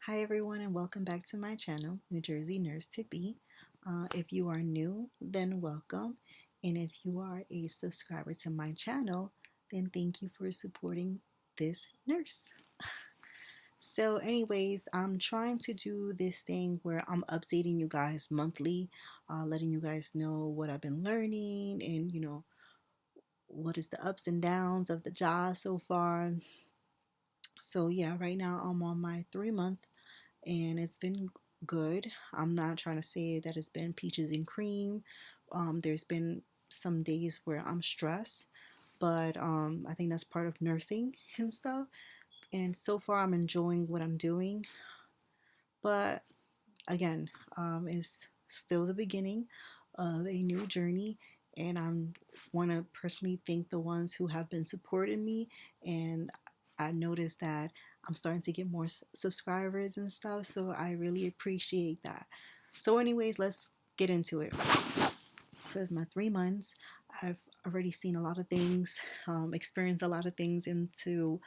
Hi everyone and welcome back to my channel, New Jersey Nurse to Be. If you are new, then welcome. And if you are a subscriber to my channel, then thank you for supporting this nurse. So anyways, I'm trying to do this thing where I'm updating you guys monthly, letting you guys know what I've been learning and, what is the ups and downs of the job so far. So yeah, right now I'm on my 3 month and it's been good. I'm not trying to say that it's been peaches and cream. There's been some days where I'm stressed, but I think that's part of nursing and stuff. And so far, I'm enjoying what I'm doing. But again, it's still the beginning of a new journey, and I'm want to personally thank the ones who have been supporting me. And I noticed that I'm starting to get more subscribers and stuff, so I really appreciate that. So, anyways, let's get into it. So, it's my 3 months. I've already seen a lot of things, experienced a lot of things into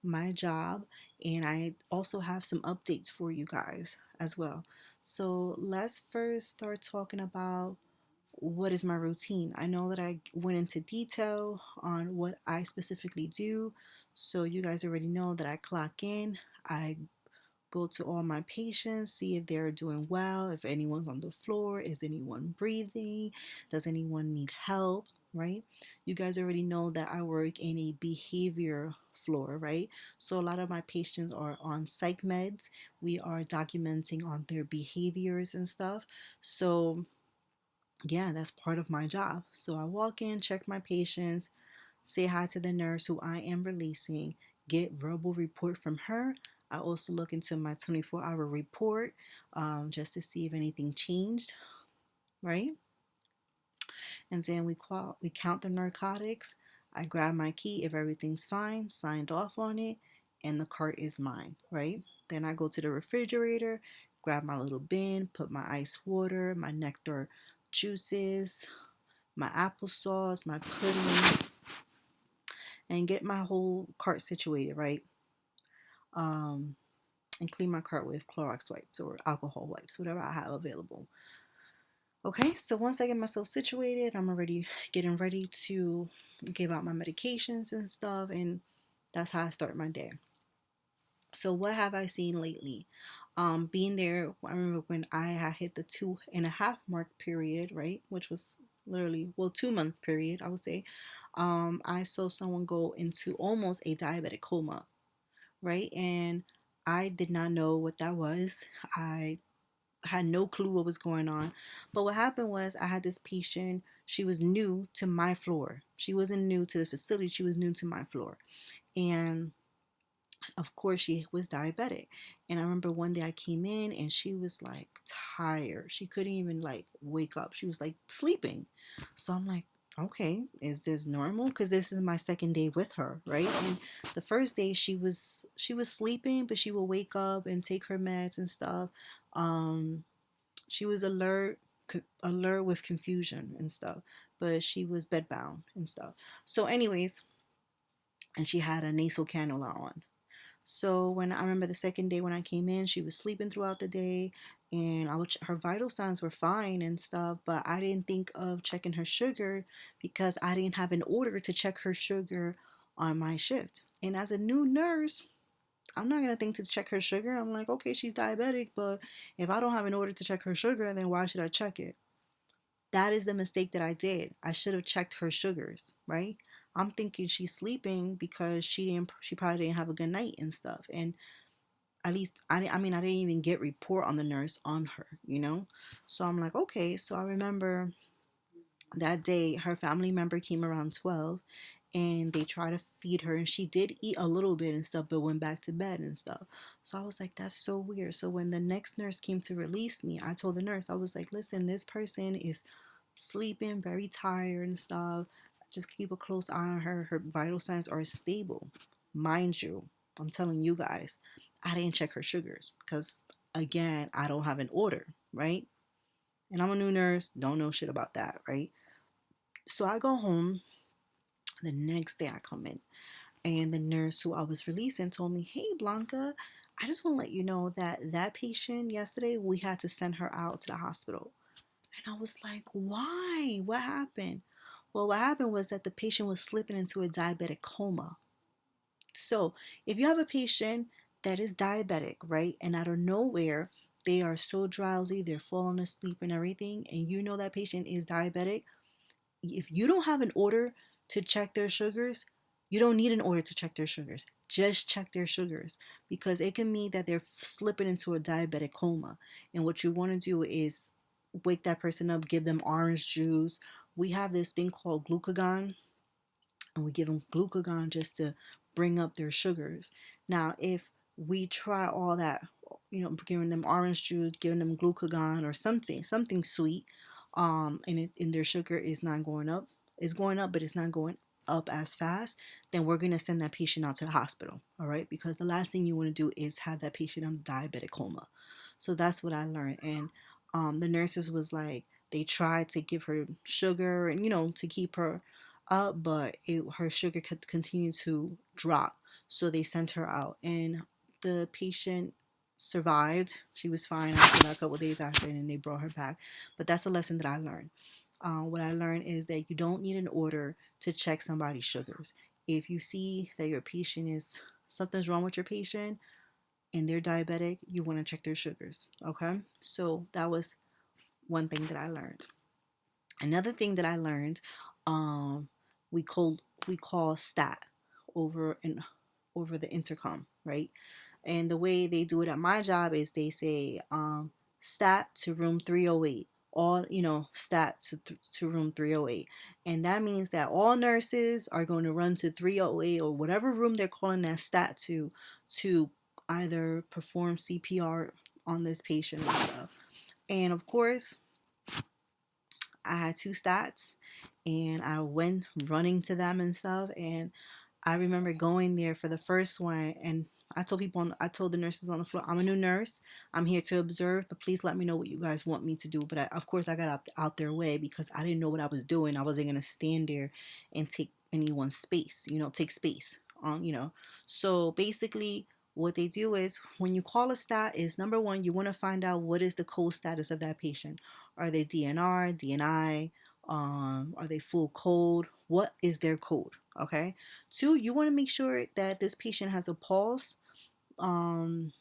my job, and I also have some updates for you guys as well. So let's first start talking about what is my routine. I know that I went into detail on what I specifically do, so you guys already know that I clock in, I go to all my patients, see if they're doing well, if anyone's on the floor, is anyone breathing, does anyone need help, right? You guys already know that I work in a behavior floor, right? So a lot of my patients are on psych meds. We are documenting on their behaviors and stuff. So yeah, that's part of my job. So I walk in, check my patients, say hi to the nurse who I am releasing, get verbal report from her. I also look into my 24-hour report just to see if anything changed, right? And then we count the narcotics. I grab my key if everything's fine, signed off on it, and the cart is mine, right? Then I go to the refrigerator, grab my little bin, put my ice water, my nectar juices, my applesauce, my pudding, and get my whole cart situated, right? Um, and clean my cart with Clorox wipes or alcohol wipes, whatever I have available. Okay, so once I get myself situated, I'm already getting ready to give out my medications and stuff, and that's how I start my day. So what have I seen lately? Being there, I remember when I had hit the 2.5 mark period, right, which was literally 2 month period, I would say. I saw someone go into almost a diabetic coma, right, and I did not know what that was. I had no clue what was going on. But what happened was I had this patient. She was new to my floor. She wasn't new to the facility. She was new to my floor. And of course she was diabetic. And I remember one day I came in and she was like tired. She couldn't even like wake up. She was like sleeping. So I'm like, okay, is this normal? Because this is my second day with her, right? And the first day she was sleeping, but she would wake up and take her meds and stuff. She was alert with confusion and stuff, but she was bedbound and stuff. So anyways, and she had a nasal cannula on. So when I remember the second day when I came in, she was sleeping throughout the day, and her vital signs were fine and stuff. But I didn't think of checking her sugar because I didn't have an order to check her sugar on my shift. And as a new nurse, I'm not gonna think to check her sugar. I'm like, okay, she's diabetic, but if I don't have an order to check her sugar, then why should I check it? That is the mistake that I did. I should have checked her sugars, right? I'm thinking she's sleeping because she probably didn't have a good night and stuff. And at least I mean I didn't even get report on the nurse on her. So I'm like, okay. So I remember that day her family member came around 12 and they tried to feed her, and she did eat a little bit and stuff but went back to bed and stuff. So I was like, that's so weird. So when the next nurse came to release me, I told the nurse, I was like, listen, this person is sleeping, very tired and stuff. Just keep a close eye on her. Her vital signs are stable. Mind you, I'm telling you guys, I didn't check her sugars because, again, I don't have an order, right? And I'm a new nurse, don't know shit about that, right? So I go home. The next day I come in, and the nurse who I was releasing told me, hey, Blanca, I just want to let you know that that patient yesterday, we had to send her out to the hospital. And I was like, why? What happened? Well, what happened was that the patient was slipping into a diabetic coma. So, if you have a patient that is diabetic, right, and out of nowhere, they are so drowsy, they're falling asleep and everything, and you know that patient is diabetic, if you don't have an order to check their sugars, you don't need an order to check their sugars. Just check their sugars because it can mean that they're slipping into a diabetic coma. And what you want to do is wake that person up, give them orange juice. We have this thing called glucagon, and we give them glucagon just to bring up their sugars. Now, if we try all that, giving them orange juice, giving them glucagon or something sweet, and their sugar is not going up, it's going up, but it's not going up as fast, then we're going to send that patient out to the hospital, all right? Because the last thing you want to do is have that patient in diabetic coma. So that's what I learned. And the nurses was like, they tried to give her sugar and, to keep her up, but her sugar could continue to drop. So they sent her out, and the patient survived. She was fine after that, a couple days after, and then they brought her back. But that's a lesson that I learned. What I learned is that you don't need an order to check somebody's sugars. If you see that your patient is something's wrong with your patient and they're diabetic, you want to check their sugars. Okay, so that was one thing that I learned. Another thing that I learned, um, we call stat over and over the intercom, right? And the way they do it at my job is they say stat to room 308. All, stat to room 308. And that means that all nurses are going to run to 308 or whatever room they're calling that stat to either perform CPR on this patient and stuff. And of course, I had two stats and I went running to them and stuff. And I remember going there for the first one, and I told the nurses on the floor, I'm a new nurse. I'm here to observe, but please let me know what you guys want me to do. But of course, I got out their way because I didn't know what I was doing. I wasn't gonna stand there and take anyone's space, take space. So basically, what they do is when you call a stat is number one, you want to find out what is the code status of that patient. Are they DNR, DNI? Are they full code? What is their code? Okay. Two, you want to make sure that this patient has a pulse. Um,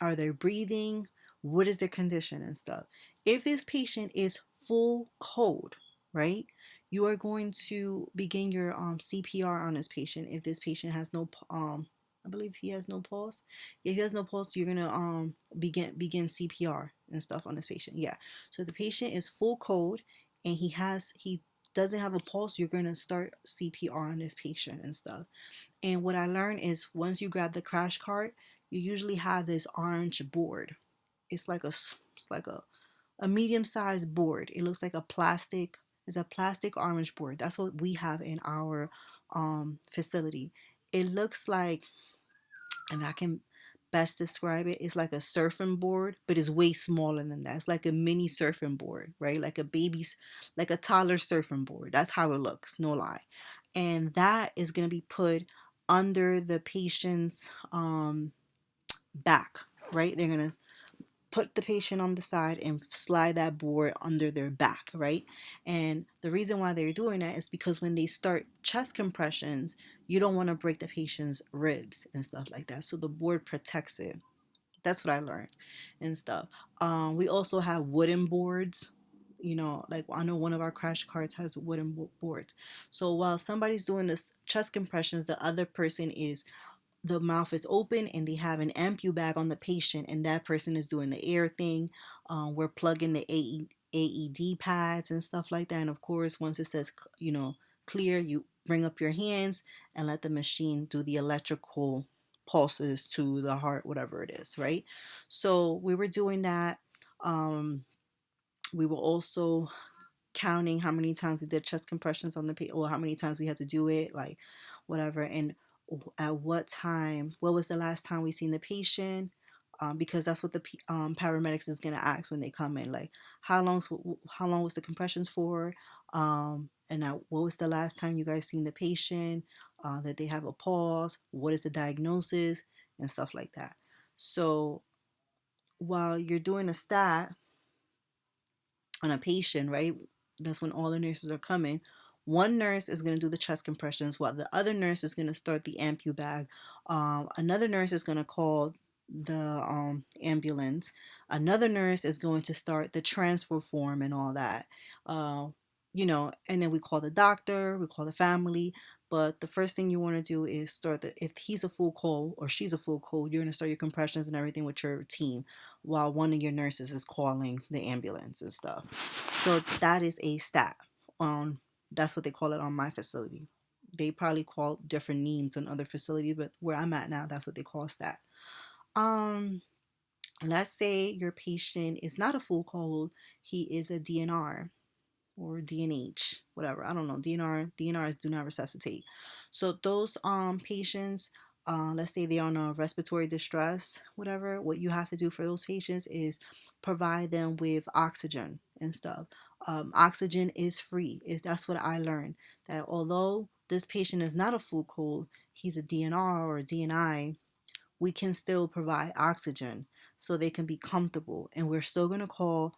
are they breathing? What is their condition and stuff? If this patient is full code, right, you are going to begin your CPR on this patient. If this patient has no I believe he has no pulse. If he has no pulse, you're gonna begin CPR and stuff on this patient. Yeah. So if the patient is full code and he doesn't have a pulse, you're gonna start CPR on this patient and stuff. And what I learned is once you grab the crash cart, you usually have this orange board. It's like a medium-sized board. It looks like a plastic. It's a plastic orange board. That's what we have in our facility. It looks like, and I can best describe it, it's like a surfing board, but it's way smaller than that. It's like a mini surfing board, right? Like a toddler surfing board. That's how it looks, no lie. And that is going to be put under the patient's back, right? They're going to put the patient on the side and slide that board under their back, right? And the reason why they're doing that is because when they start chest compressions, you don't want to break the patient's ribs and stuff like that. So the board protects it. That's what I learned and stuff. We also have wooden boards. Like I know one of our crash carts has wooden boards. So while somebody's doing this chest compressions, the other person is the mouth is open and they have an ampu bag on the patient, and that person is doing the air thing. We're plugging the AED pads and stuff like that. And of course, once it says, clear, you bring up your hands and let the machine do the electrical pulses to the heart, whatever it is, right? So we were doing that. We were also counting how many times we did chest compressions on the patient, or how many times we had to do it, like whatever, and at what time, what was the last time we seen the patient, because that's what the paramedics is gonna ask when they come in, like how long was the compressions for, and what was the last time you guys seen the patient, that they have a pulse, what is the diagnosis, and stuff like that. So while you're doing a stat on a patient, right? That's when all the nurses are coming. One nurse is going to do the chest compressions while the other nurse is going to start the ampu bag. Another nurse is going to call the ambulance. Another nurse is going to start the transfer form and all that. Uh, and then we call the doctor, we call the family. But the first thing you want to do is start if he's a full call or she's a full call, you're going to start your compressions and everything with your team while one of your nurses is calling the ambulance and stuff. So that is a stat. That's what they call it on my facility. They probably call different names in other facilities, but where I'm at now, that's what they call stat. Um, let's say your patient is not a full cold, he is a DNR or DNH, whatever. I don't know. DNRs do not resuscitate. So those patients, let's say they're on a respiratory distress, whatever, what you have to do for those patients is provide them with oxygen and stuff. Oxygen is free. That's what I learned. That although this patient is not a full cold, he's a DNR or a DNI, we can still provide oxygen so they can be comfortable. And we're still going to call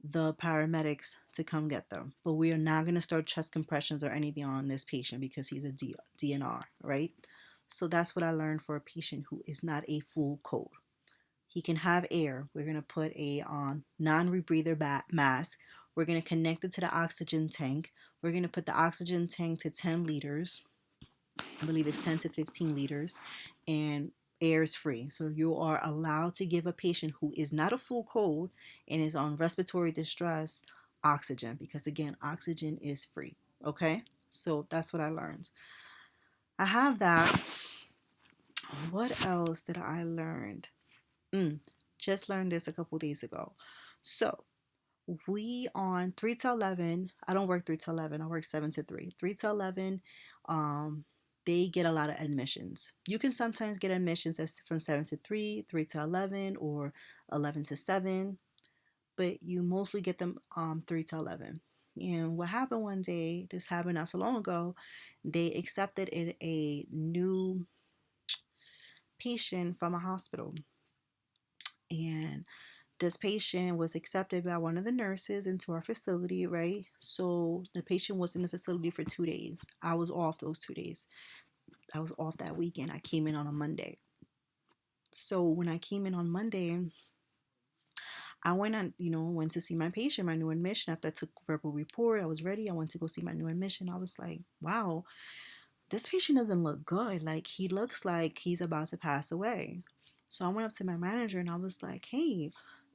the paramedics to come get them. But we are not going to start chest compressions or anything on this patient because he's a DNR, right? So that's what I learned for a patient who is not a full cold. He can have air. We're going to put a non-rebreather mask. We're going to connect it to the oxygen tank. We're going to put the oxygen tank to 10 liters. I believe it's 10 to 15 liters. And air is free. So you are allowed to give a patient who is not a full cold and is on respiratory distress oxygen because, again, oxygen is free. Okay? So that's what I learned. I have that. What else did I learn? Just learned this a couple days ago. So we on 3 to 11, I don't work 3 to 11, I work 7 to 3. 3 to 11, they get a lot of admissions. You can sometimes get admissions that's from 7 to 3, 3 to 11, or 11 to 7, but you mostly get them 3 to 11. And what happened one day, this happened not so long ago, they accepted a new patient from a hospital. And this patient was accepted by one of the nurses into our facility, right? So the patient was in the facility for 2 days. I was off those 2 days. I was off that weekend. I came in on a Monday. So when I came in on Monday, I went to see my patient, my new admission. After I took verbal report, I was ready. I went to go see my new admission. I was like, wow, this patient doesn't look good. Like, he looks like he's about to pass away. So I went up to my manager and I was like, hey,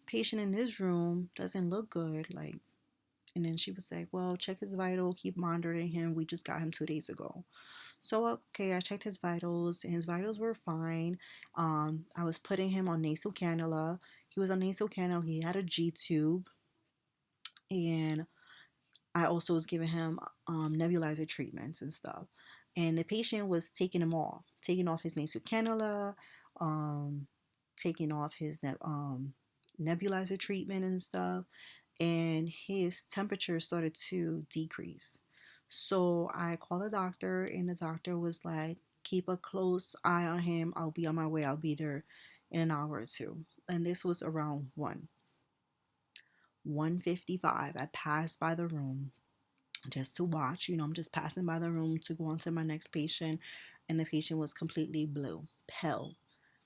patient in this room doesn't look good. Like, and then she was like, well, check his vital, keep monitoring him. We just got him 2 days ago. So, okay, I checked his vitals and his vitals were fine. I was putting him on nasal cannula. He was on nasal cannula. He had a G tube. And I also was giving him nebulizer treatments and stuff. And the patient was taking off his nasal cannula, um, taking off his nebulizer treatment and stuff. And his temperature started to decrease. So I called the doctor, and the doctor was like, keep a close eye on him. I'll be on my way. I'll be there in an hour or two. And this was around 1:55. I passed by the room just to watch. I'm just passing by the room to go on to my next patient, and the patient was completely blue, pale.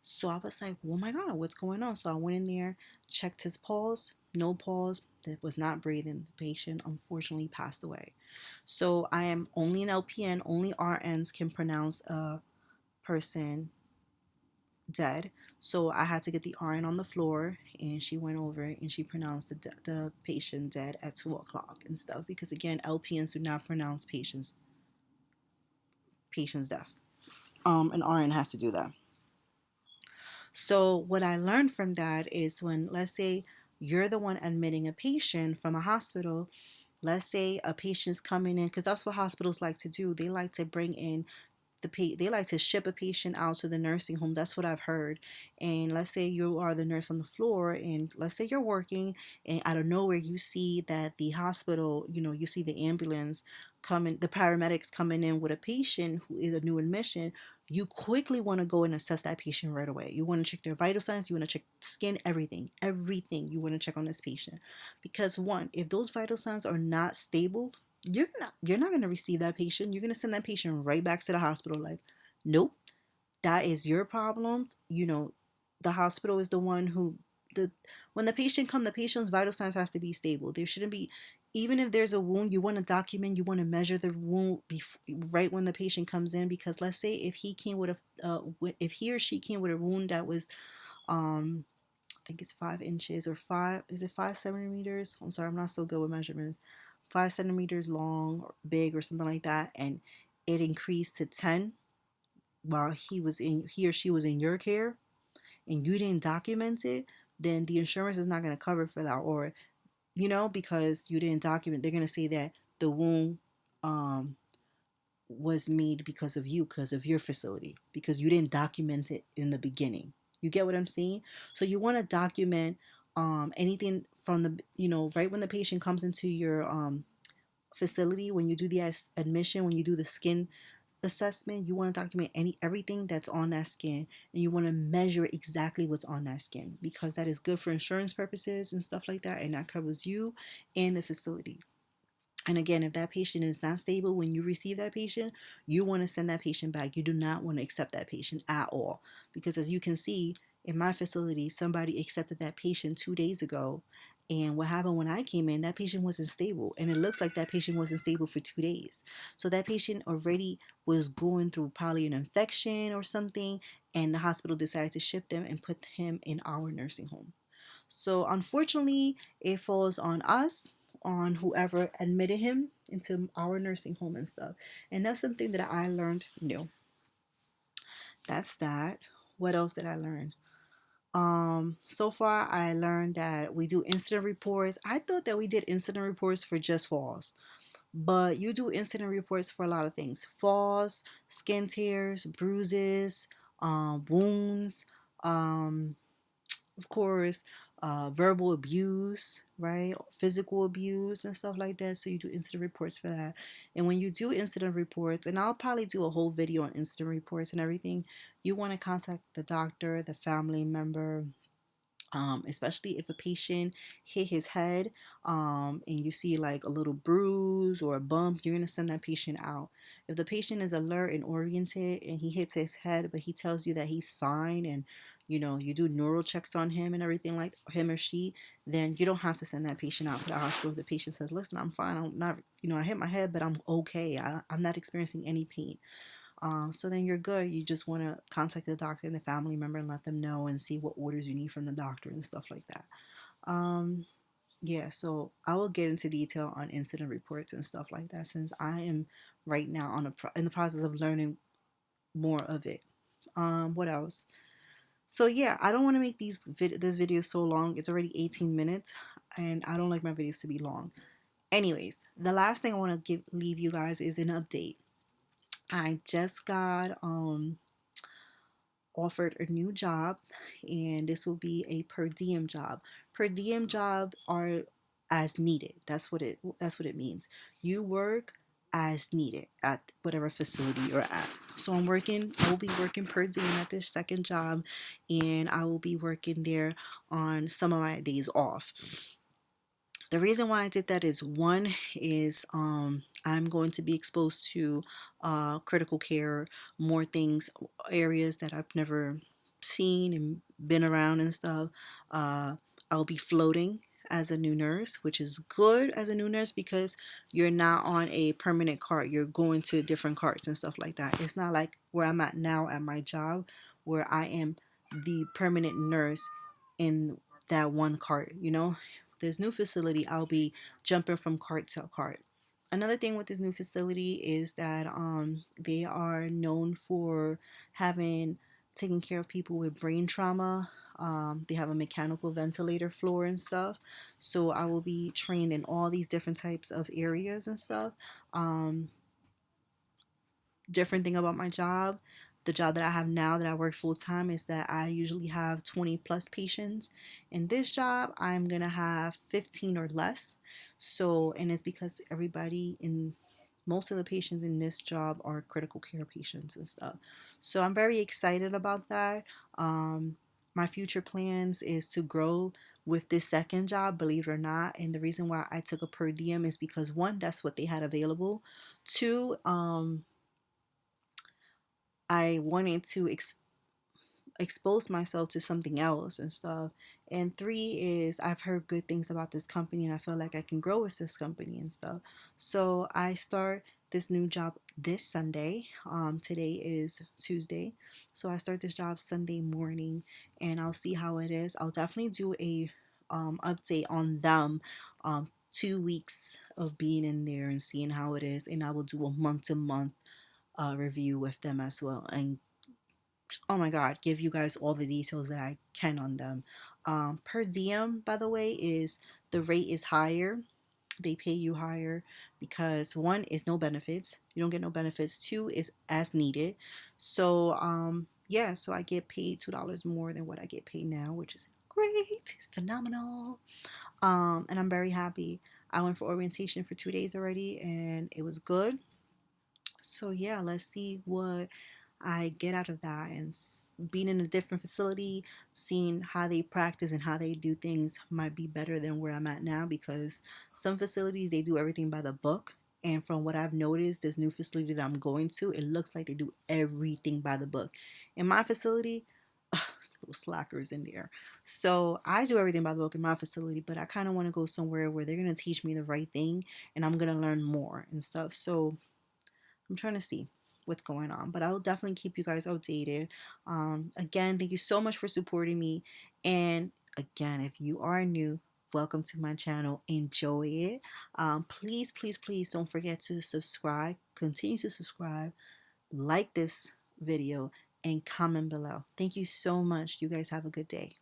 So I was like, oh my God, what's going on? So I went in there, checked his pulse, no pulse, that was not breathing. The patient unfortunately passed away. So I am only an LPN, only RNs can pronounce a person dead. So I had to get the RN on the floor, and she went over and she pronounced the patient dead at 2 o'clock and stuff. Because again, LPNs do not pronounce patients death. An RN has to do that. So what I learned from that is when, let's say, you're the one admitting a patient from a hospital. Let's say a patient's coming in, because that's what hospitals like to do. They like to bring in they like to ship a patient out to the nursing home. That's what I've heard. And let's say you are the nurse on the floor, and let's say you're working, and out of nowhere you see that the hospital, you see the ambulance the paramedics coming in with a patient who is a new admission, you quickly want to go and assess that patient right away. You want to check their vital signs, you want to check skin, everything you want to check on this patient. Because one, if those vital signs are not stable, you're not going to receive that patient. You're going to send that patient right back to the hospital like, nope, that is your problem. The hospital is the one who the when the patient come, the patient's vital signs have to be stable. There shouldn't be, even if there's a wound, you want to document, you want to measure the wound right when the patient comes in, because let's say if he came with a if he or she came with a wound that was I think it's 5 inches or five, is it 5 centimeters? I'm sorry, I'm not so good with measurements. 5 centimeters long or big or something like that, and it increased to 10 while he or she was in your care, and you didn't document it, then the insurance is not going to cover for that. Or because you didn't document, they're going to say that the wound um was made because of you, because of your facility, because you didn't document it in the beginning. You get what I'm saying? So you want to document anything from the right when the patient comes into your facility, when you do the admission, when you do the skin assessment, you want to document everything that's on that skin, and you want to measure exactly what's on that skin, because that is good for insurance purposes and stuff like that, and that covers you and the facility. And again, if that patient is not stable when you receive that patient, you want to send that patient back. You do not want to accept that patient at all. Because as you can see, in my facility, somebody accepted that patient 2 days ago. And what happened when I came in, that patient wasn't stable. And it looks like that patient wasn't stable for 2 days. So that patient already was going through probably an infection or something. And the hospital decided to ship them and put him in our nursing home. So unfortunately, it falls on us, on whoever admitted him into our nursing home and stuff. And that's something that I learned new. That's that. What else did I learn? So far I learned that we do incident reports. I thought that we did incident reports for just falls, but you do incident reports for a lot of things: falls, skin tears, bruises, wounds, um, of course, verbal abuse, right? Physical abuse and stuff like that. So you do incident reports for that. And when you do incident reports, and I'll probably do a whole video on incident reports and everything, you want to contact the doctor, the family member, especially if a patient hit his head, and you see like a little bruise or a bump, you're going to send that patient out. If the patient is alert and oriented and he hits his head, but he tells you that he's fine, and you do neural checks on him and everything, like him or she, then you don't have to send that patient out to the hospital. If the patient says, listen, I'm fine, I'm not, I hit my head, but I'm okay, I'm not experiencing any pain, so then you're good. You just want to contact the doctor and the family member and let them know and see what orders you need from the doctor and stuff like that. Um, yeah, so I will get into detail on incident reports and stuff like that, since I am right now in the process of learning more of it. What else? So yeah, I don't want to make this video so long. It's already 18 minutes, and I don't like my videos to be long. Anyways, the last thing I want to leave you guys is an update. I just got offered a new job, and this will be a per diem job. Per diem job are as needed. That's what it means. You work as needed at whatever facility you're at. So I will be working per diem at this second job, and I will be working there on some of my days off. The reason why I did that is, one is I'm going to be exposed to critical care, more things, areas that I've never seen and been around and stuff. I'll be floating as a new nurse, which is good as a new nurse, because you're not on a permanent cart. You're going to different carts and stuff like that. It's not like where I'm at now at my job, where I am the permanent nurse in that one cart. This new facility, I'll be jumping from cart to cart. Another thing with this new facility is that they are known for having taking care of people with brain trauma. They have a mechanical ventilator floor and stuff. So I will be trained in all these different types of areas and stuff. Um, Different thing about my job, the job that I have now that I work full time, is that I usually have 20 plus patients. In this job, I'm gonna have 15 or less. So, and it's because everybody in Most of the patients in this job are critical care patients and stuff. So I'm very excited about that. Um, my future plans is to grow with this second job, believe it or not. And the reason why I took a per diem is because one, that's what they had available. Two, I wanted to expose myself to something else and stuff. And three is I've heard good things about this company and I feel like I can grow with this company and stuff. So I start this new job this Sunday. Today is Tuesday. So I start this job Sunday morning and I'll see how it is. I'll definitely do a update on them 2 weeks of being in there and seeing how it is. And I will do a month to month review with them as well and oh my god, give you guys all the details that I can on them. Per diem, by the way, is the rate is higher. They pay you higher because one is no benefits. You don't get no benefits. Two is as needed. So yeah, so I get paid $2 more than what I get paid now, which is great. It's phenomenal. And I'm very happy. I went for orientation for 2 days already and it was good. So yeah, let's see what I get out of that and being in a different facility, seeing how they practice and how they do things might be better than where I'm at now because some facilities they do everything by the book. And from what I've noticed, this new facility that I'm going to, it looks like they do everything by the book. In my facility, little slackers in there. So I do everything by the book in my facility, but I kind of want to go somewhere where they're going to teach me the right thing and I'm going to learn more and stuff. So I'm trying to see what's going on, but I'll definitely keep you guys updated. Again, thank you so much for supporting me. And again, if you are new, welcome to my channel. Enjoy it. Please, please, please don't forget to subscribe. Continue to subscribe, like this video, and comment below. Thank you so much. You guys have a good day.